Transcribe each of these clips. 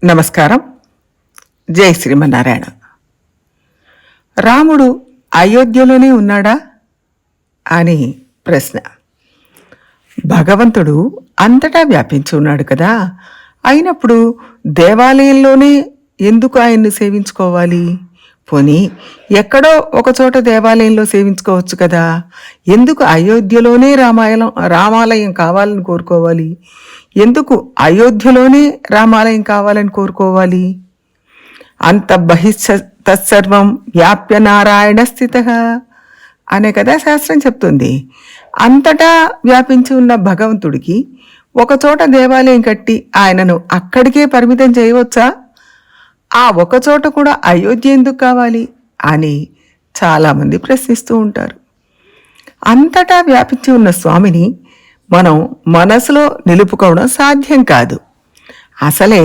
నమస్కారం. జై శ్రీమన్నారాయణ. రాముడు అయోధ్యలోనే ఉన్నాడా అని ప్రశ్న. భగవంతుడు అంతటా వ్యాపించి ఉన్నాడు కదా, అయినప్పుడు దేవాలయంలోనే ఎందుకు ఆయన్ని సేవించుకోవాలి? పోనీ ఎక్కడో ఒకచోట దేవాలయంలో సేవించుకోవచ్చు కదా, ఎందుకు అయోధ్యలోనే రామాలయం కావాలని కోరుకోవాలి? ఎందుకు అయోధ్యలోనే రామాలయం కావాలని కోరుకోవాలి? అంత తత్సర్వం వ్యాప్య నారాయణ స్థిత అనే కదా శాస్త్రం చెప్తుంది. అంతటా వ్యాపించి ఉన్న భగవంతుడికి ఒకచోట దేవాలయం కట్టి ఆయనను అక్కడికే పరిమితం చేయవచ్చా? ఆ ఒకచోట కూడా అయోధ్య ఎందుకు కావాలి అని చాలామంది ప్రశ్నిస్తూ ఉంటారు. అంతటా వ్యాపించి ఉన్న స్వామిని మనం మనసులో నిలుపుకోవడం సాధ్యం కాదు. అసలే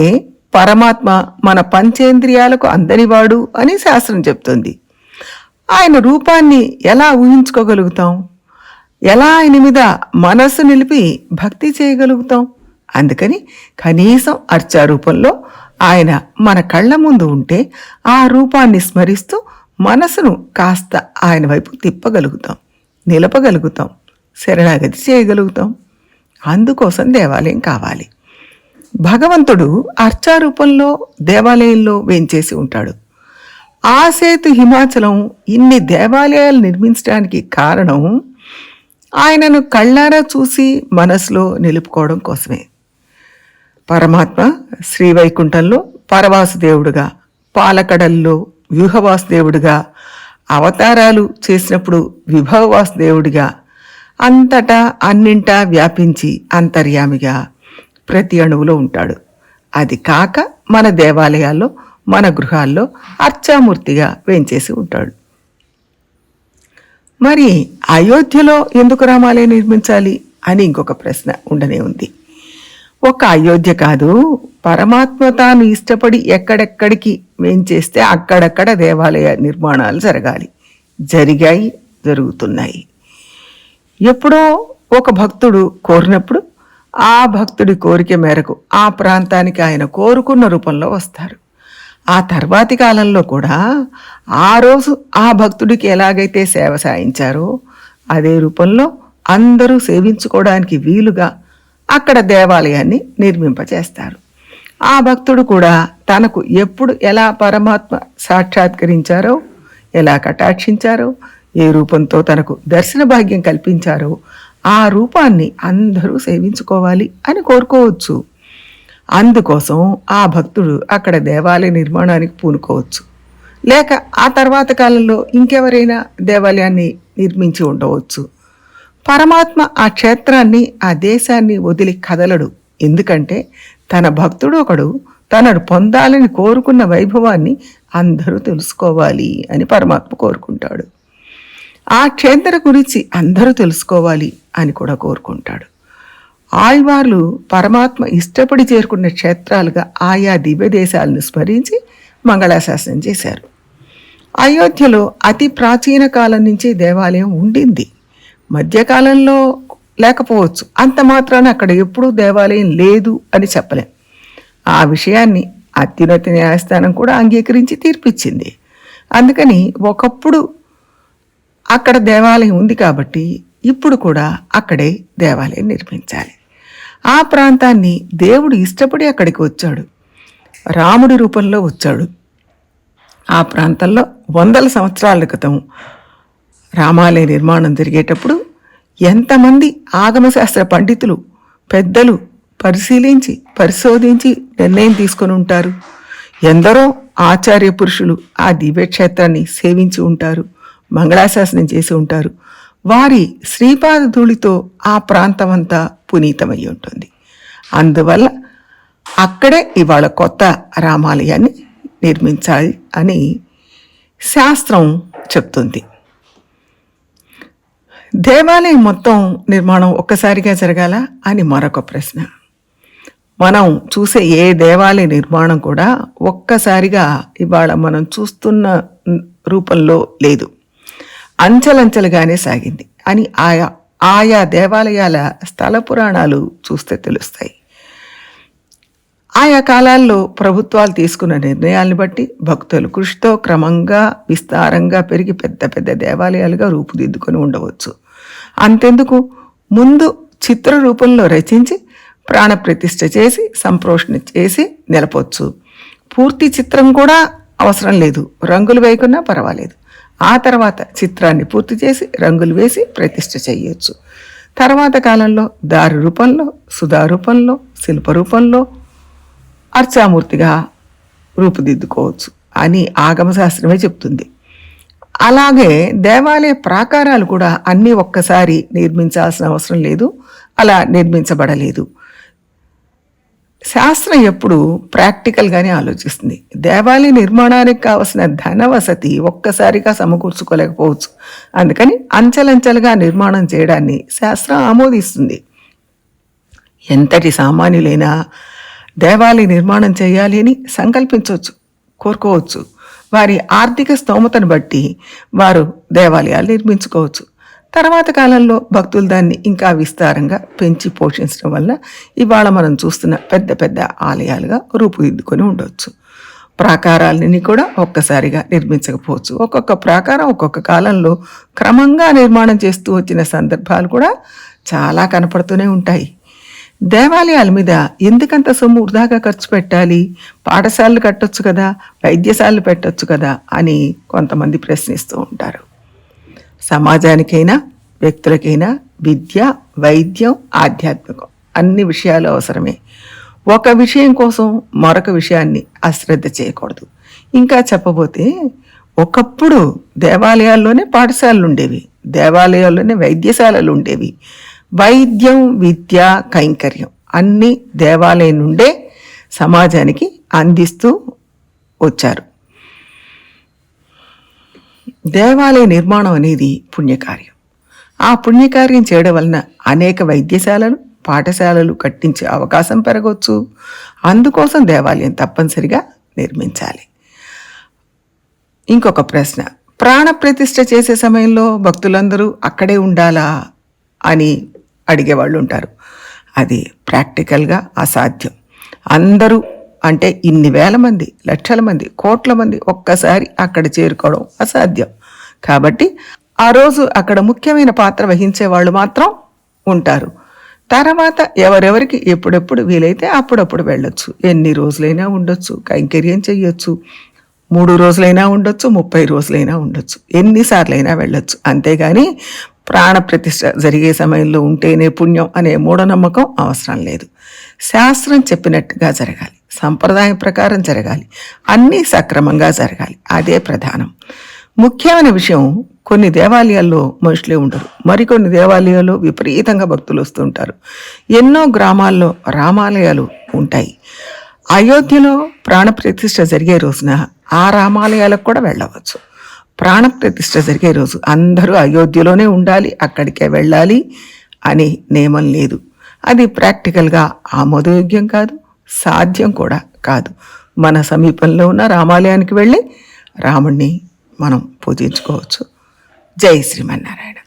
పరమాత్మ మన పంచేంద్రియాలకు అందనివాడు అని శాస్త్రం చెప్తుంది. ఆయన రూపాన్ని ఎలా ఊహించుకోగలుగుతాం? ఎలా ఆయన మీద మనస్సు నిలిపి భక్తి చేయగలుగుతాం? అందుకని కనీసం అర్చారూపంలో ఆయన మన కళ్ళ ముందు ఉంటే ఆ రూపాన్ని స్మరిస్తూ మనసును కాస్త ఆయన వైపు తిప్పగలుగుతాం, నిలపగలుగుతాం, శరణాగతి చేయగలుగుతాం. అందుకోసం దేవాలయం కావాలి. భగవంతుడు అర్చారూపంలో దేవాలయంలో వేంచేసి ఉంటాడు. ఆ సేతు హిమాచలం ఇన్ని దేవాలయాలు నిర్మించడానికి కారణం ఆయనను కళ్ళారా చూసి మనసులో నిలుపుకోవడం కోసమే. పరమాత్మ శ్రీవైకుంఠంలో పరవాసుదేవుడుగా, పాలకడల్లో వ్యూహవాసుదేవుడిగా, అవతారాలు చేసినప్పుడు విభవవాసుదేవుడిగా, అంతటా అన్నింటా వ్యాపించి అంతర్యామిగా ప్రతి అణువులో ఉంటాడు. అది కాక మన దేవాలయాల్లో, మన గృహాల్లో అర్చామూర్తిగా వేంచేసి ఉంటాడు. మరి అయోధ్యలో ఎందుకు రామాలయం నిర్మించాలి అని ఇంకొక ప్రశ్న ఉండనే ఉంది. ఒక అయోధ్య కాదు, పరమాత్మ తాను ఇష్టపడి ఎక్కడెక్కడికి వేంచేస్తే అక్కడక్కడ దేవాలయ నిర్మాణాలు జరగాలి. జరిగాయి, జరుగుతున్నాయి. ఎప్పుడో ఒక భక్తుడు కోరినప్పుడు ఆ భక్తుడి కోరిక మేరకు ఆ ప్రాంతానికి ఆయన కోరుకున్న రూపంలో వస్తారు. ఆ తర్వాతి కాలంలో కూడా ఆ రోజు ఆ భక్తుడికి ఎలాగైతే సేవ సాయించారో అదే రూపంలో అందరూ సేవించుకోవడానికి వీలుగా అక్కడ దేవాలయాన్ని నిర్మింపచేస్తారు. ఆ భక్తుడు కూడా తనకు ఎప్పుడు ఎలా పరమాత్మ సాక్షాత్కరించారో, ఎలా కటాక్షించారో, ఏ రూపంతో తనకు దర్శన భాగ్యం కల్పించారో ఆ రూపాన్ని అందరూ సేవించుకోవాలి అని కోరుకోవచ్చు. అందుకోసం ఆ భక్తుడు అక్కడ దేవాలయ నిర్మాణానికి పూనుకోవచ్చు. లేక ఆ తర్వాత కాలంలో ఇంకెవరైనా దేవాలయాన్ని నిర్మించి ఉండవచ్చు. పరమాత్మ ఆ క్షేత్రాన్ని, ఆ దేశాన్ని వదిలి కదలడు. ఎందుకంటే తన భక్తుడు ఒకడు తనను పొందాలని కోరుకున్న వైభవాన్ని అందరూ తెలుసుకోవాలి అని పరమాత్మ కోరుకుంటాడు. ఆ క్షేత్ర గురించి అందరూ తెలుసుకోవాలి అని కూడా కోరుకుంటాడు. ఆళ్వార్లు పరమాత్మ ఇష్టపడి చేరుకున్న క్షేత్రాలుగా ఆయా దివ్య దేశాలను స్మరించి మంగళాశాసనం చేశారు. అయోధ్యలో అతి ప్రాచీన కాలం నుంచి దేవాలయం ఉండింది. మధ్యకాలంలో లేకపోవచ్చు, అంత మాత్రాన అక్కడ ఎప్పుడూ దేవాలయం లేదు అని చెప్పలేం. ఆ విషయాన్ని అత్యున్నత న్యాయస్థానం కూడా అంగీకరించి తీర్పిచ్చింది. అందుకని ఒకప్పుడు అక్కడ దేవాలయం ఉంది కాబట్టి ఇప్పుడు కూడా అక్కడే దేవాలయం నిర్మించాలి. ఆ ప్రాంతాన్ని దేవుడు ఇష్టపడి అక్కడికి వచ్చాడు. రాముడి రూపంలో వచ్చాడు. ఆ ప్రాంతంలో వందల సంవత్సరాల క్రితం రామాలయ నిర్మాణం జరిగేటప్పుడు ఎంతమంది ఆగమశాస్త్ర పండితులు, పెద్దలు పరిశీలించి పరిశోధించి నిర్ణయం తీసుకొని ఉంటారు. ఎందరో ఆచార్య పురుషులు ఆ దివ్యక్షేత్రాన్ని సేవించి ఉంటారు, మంగళాశాసనం చేసి ఉంటారు. వారి శ్రీపాద ధూళితో ఆ ప్రాంతం అంతా పునీతమై ఉంటుంది. అందువల్ల అక్కడే ఇవాళ కొత్త రామాలయాన్ని నిర్మించాలి అని శాస్త్రం చెప్తుంది. దేవాలయం మొత్తం నిర్మాణం ఒక్కసారిగా జరగాల అని మరొక ప్రశ్న. మనం చూసే ఏ దేవాలయ నిర్మాణం కూడా ఒక్కసారిగా ఇవాళ మనం చూస్తున్న రూపంలో లేదు, అంచెలంచెలుగానే సాగింది అని ఆయా దేవాలయాల స్థల పురాణాలు చూస్తే తెలుస్తాయి. ఆయా కాలాల్లో ప్రభుత్వాలు తీసుకున్న నిర్ణయాలను బట్టి భక్తులు కృషితో క్రమంగా విస్తారంగా పెరిగి పెద్ద పెద్ద దేవాలయాలుగా రూపుదిద్దుకొని ఉండవచ్చు. అంతెందుకు, ముందు చిత్ర రూపంలో రచించి ప్రాణప్రతిష్ఠ చేసి సంప్రోషణ చేసి నిలపొచ్చు. పూర్తి చిత్రం కూడా అవసరం లేదు, రంగులు వేయకున్నా పర్వాలేదు. ఆ తర్వాత చిత్రాన్ని పూర్తి చేసి రంగులు వేసి ప్రతిష్ఠ చేయొచ్చు. తర్వాత కాలంలో దారి రూపంలో, సుధా రూపంలో, శిల్ప రూపంలో అర్చామూర్తిగా రూపుదిద్దుకోవచ్చు అని ఆగమశాస్త్రమే చెప్తుంది. అలాగే దేవాలయ ప్రాకారాలు కూడా అన్నీ ఒక్కసారి నిర్మించాల్సిన అవసరం లేదు, అలా నిర్మించబడలేదు. శాస్త్రం ఎప్పుడు ప్రాక్టికల్గానే ఆలోచిస్తుంది. దేవాలయ నిర్మాణానికి కావలసిన ధన వసతి ఒక్కసారిగా సమకూర్చుకోలేకపోవచ్చు. అందుకని అంచెలంచెలుగా నిర్మాణం చేయడాన్ని శాస్త్రం ఆమోదిస్తుంది. ఎంతటి సామాన్యులైనా దేవాలయ నిర్మాణం చేయాలి అని సంకల్పించవచ్చు, కోరుకోవచ్చు. వారి ఆర్థిక స్తోమతను బట్టి వారు దేవాలయాలు నిర్మించుకోవచ్చు. తర్వాత కాలంలో భక్తులు దాన్ని ఇంకా విస్తారంగా పెంచి పోషించడం వల్ల ఇవాళ మనం చూస్తున్న పెద్ద పెద్ద ఆలయాలుగా రూపుదిద్దుకొని ఉండవచ్చు. ప్రాకారాలని కూడా ఒక్కసారిగా నిర్మించకపోవచ్చు. ఒక్కొక్క ప్రాకారం ఒక్కొక్క కాలంలో క్రమంగా నిర్మాణం చేస్తూ వచ్చిన సందర్భాలు కూడా చాలా కనపడుతూనే ఉంటాయి. దేవాలయాల మీద ఎందుకంత సొమ్ము వృధాగా ఖర్చు పెట్టాలి? పాఠశాలలు కట్టొచ్చు కదా, వైద్యశాలలు పెట్టొచ్చు కదా అని కొంతమంది ప్రశ్నిస్తూ ఉంటారు. సమాజానికైనా వ్యక్తులకైనా విద్య, వైద్యం, ఆధ్యాత్మికం అన్ని విషయాలు అవసరమే. ఒక విషయం కోసం మరొక విషయాన్ని అశ్రద్ధ చేయకూడదు. ఇంకా చెప్పబోతే ఒకప్పుడు దేవాలయాల్లోనే పాఠశాలలు ఉండేవి, దేవాలయాల్లోనే వైద్యశాలలు ఉండేవి. వైద్యం, విద్య, కైంకర్యం అన్నీ దేవాలయం నుండే సమాజానికి అందిస్తూ వచ్చారు. దేవాలయ నిర్మాణం అనేది పుణ్యకార్యం. ఆ పుణ్యకార్యం చేయడం వలన అనేక వైద్యశాలలు, పాఠశాలలు కట్టించే అవకాశం పెరగవచ్చు. అందుకోసం దేవాలయం తప్పనిసరిగా నిర్మించాలి. ఇంకొక ప్రశ్న, ప్రాణప్రతిష్ఠ చేసే సమయంలో భక్తులందరూ అక్కడే ఉండాలా అని అడిగేవాళ్ళు ఉంటారు. అది ప్రాక్టికల్గా అసాధ్యం. అందరూ అంటే ఇన్ని వేల మంది, లక్షల మంది, కోట్ల మంది ఒక్కసారి అక్కడ చేరుకోవడం అసాధ్యం. కాబట్టి ఆ రోజు అక్కడ ముఖ్యమైన పాత్ర వహించే వాళ్ళు మాత్రం ఉంటారు. తర్వాత ఎవరెవరికి ఎప్పుడెప్పుడు వీలైతే అప్పుడప్పుడు వెళ్ళొచ్చు. ఎన్ని రోజులైనా ఉండొచ్చు, కైంకర్యం చెయ్యొచ్చు. 3 రోజులైనా ఉండొచ్చు, 30 రోజులైనా ఉండొచ్చు, ఎన్నిసార్లైనా వెళ్ళొచ్చు. అంతేగాని ప్రాణప్రతిష్ఠ జరిగే సమయంలో ఉంటేనే పుణ్యం అనే మూఢనమ్మకం అవసరం లేదు. శాస్త్రం చెప్పినట్టుగా జరగాలి, సంప్రదాయం ప్రకారం జరగాలి, అన్నీ సక్రమంగా జరగాలి. అదే ప్రధానం. ముఖ్యమైన విషయం, కొన్ని దేవాలయాల్లో మనుషులే ఉండరు, మరికొన్ని దేవాలయాల్లో విపరీతంగా భక్తులు వస్తుంటారు. ఎన్నో గ్రామాల్లో రామాలయాలు ఉంటాయి. అయోధ్యలో ప్రాణప్రతిష్ఠ జరిగే రోజున ఆ రామాలయాలకు కూడా వెళ్ళవచ్చు. ప్రాణప్రతిష్ఠ జరిగే రోజు అందరూ అయోధ్యలోనే ఉండాలి, అక్కడికే వెళ్ళాలి అని నియమం లేదు. అది ప్రాక్టికల్గా ఆమోదయోగ్యం కాదు, సాధ్యం కూడా కాదు. మన సమీపంలో ఉన్న రామాలయానికి వెళ్ళి రాముణ్ణి మనం పూజించుకోవచ్చు. జై శ్రీమన్నారాయణ.